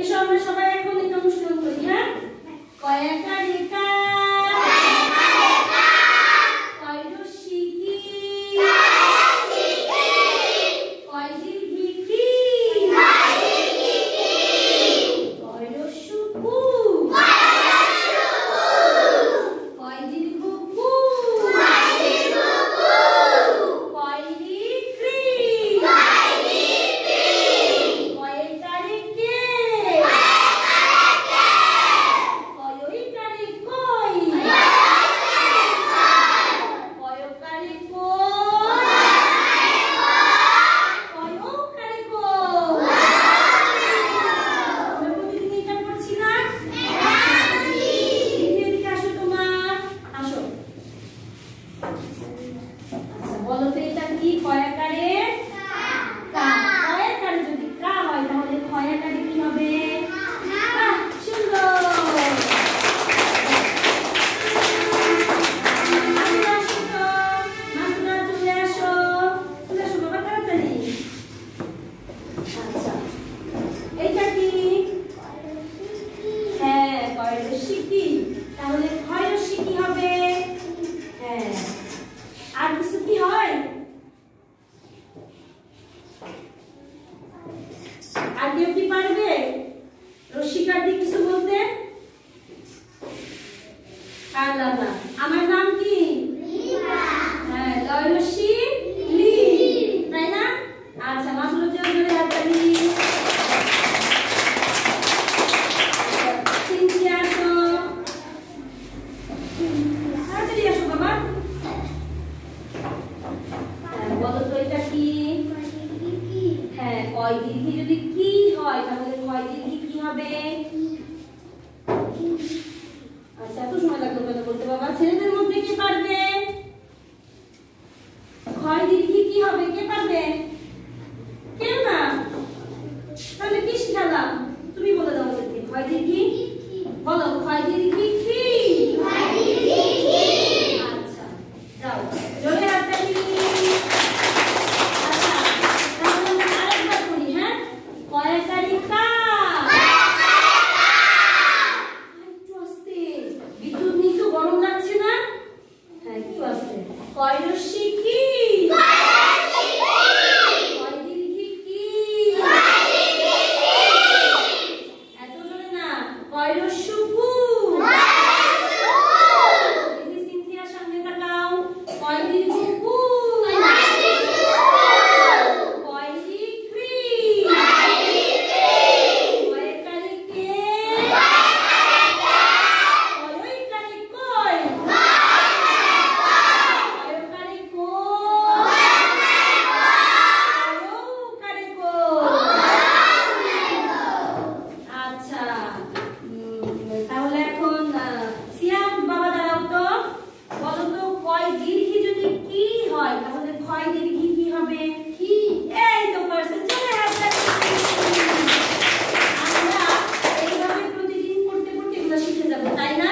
এসো আমরা সবাই এখন এটা অনুশীলন করি। হ্যাঁ, কয়াকারে কা, কয় রশ্মি কি, কয় দীর্ঘি কি, কয় রস্যু কু, কয় দীর্ঘ কু, কয় রি ক্রি, কয়কারে কে, কয়ইকারে কই, কয়কারে কই, কয়কারে কই। আমরা প্রতিদিন এটা পড়ছি না? এদিকে আসো তোমরা, আসো। আচ্ছা বলো তো এটা কি? কয়াকারে কা। কয়াকারে যদি কা হয় তাহলে ক্ষয়াকারে কি হবে? বাহ, সুন্দর। মাসুরা আসো তো, মাসুরা চলে আসো, চলে আসো বাবা তাড়াতাড়ি। আচ্ছা এইটা কি? হ্যাঁ, কয় রশ্মি কি, তাহলে ক্ষয় রশ্মি কি হবে? হ্যাঁ, আর কিছু কি হয়? আর কেউ কি পারবে রশ্মিকার দিয়ে কিছু বলতে? পারলাম না। আমার নাম কি? হ্যাঁ, লয় রশ্মি লি, তাই না? আচ্ছা মাসুর জোরে হাততালি। সিনথিয়া আসো, তাড়াতাড়ি আসো বাবা। হ্যাঁ, বলো তো এটা কি? হ্যাঁ, কয় দীর্ঘি যদি কি হয় তাহলে কয় দীর্ঘি কি হবে? আচ্ছা এত সময় লাগলো কেন বলতে বাবা? ছেলেদের মধ্যে কে পারবে? ক্ষয় দীর্ঘি কি হবে? কে পারবে? কেউ না? তাহলে কি শিখালাম? তুমি বলে দাও ওদেরকে। ক্ষয় দীর্ঘি বলো। ক্ষয় দীর্ঘি কি? আচ্ছা যাও জোরে হাততালি। আচ্ছা তাহলে আমরা আরেকবার করি। হ্যাঁ, কয়াকারে কা, একটু আস্তে, বিদ্যুৎ নেই তো গরম লাগছে না? হ্যাঁ একটু আস্তে। কয় রশ্মি কি, কয় দীর্ঘি কি, এত জোরে না। কয় রস্যু কু, দিদি সিনথিয়ার সামনে তাকাও। কয় দীর্ঘ কু, কয় রি ক্রি, কয়কারে কে, কয়ইকারে কই, কয়কারে কই, কয়কারে কই। আচ্ছা তাহলে এখন সিয়াম বাবা দাঁড়াও তো, বলো তো কয় দীর্ঘি যদি কি হয় তাহলে ক্ষয় দীর্ঘি কি হবে? কি? এই তো পারছে, চলে আসে। আমরা এইভাবে প্রতিদিন পড়তে পড়তে এগুলো শিখে যাবো, তাই না?